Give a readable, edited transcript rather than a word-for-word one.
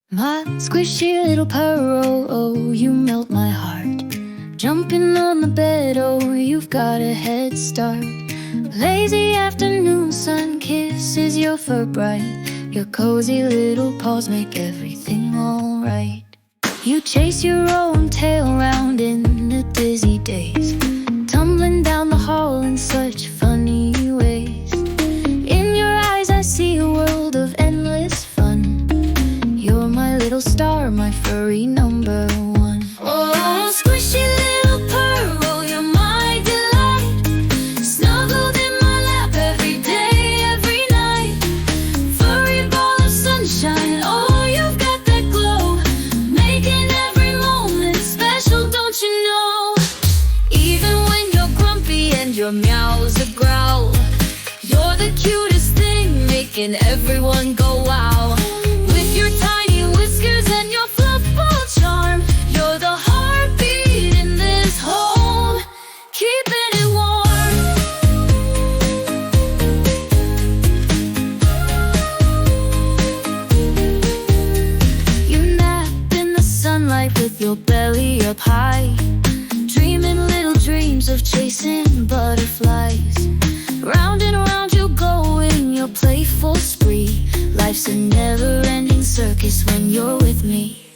My squishy little Purr, oh, you melt my heart. Jumping on the bed, oh, you've got a head start. Lazy afternoon sun kisses your fur bright. Your cozy little paws make everything alright. You chase your own tail round in the dizzy days, tumbling down the hall in such funny ways. In your eyes I see a world of endless fun. You're my little star, my furry number one. Oh, squishy little Purr, oh, you're my delight. Snuggled in my lap every day, every night. Furry ball of sunshine, oh, you've got that glow, making every moment special, don't you know? Even when you're grumpy and your meows a growl, you're the cutest thing, making everyone go wow. With your tiny whiskers and your fluff ball charm, you're the heartbeat in this home, keeping it warm. You nap in the sunlight with your belly up high, dreaming little dreams of chasing butterflies. Round and round you go in your playful spree. Life's a never-ending circus when you're with me.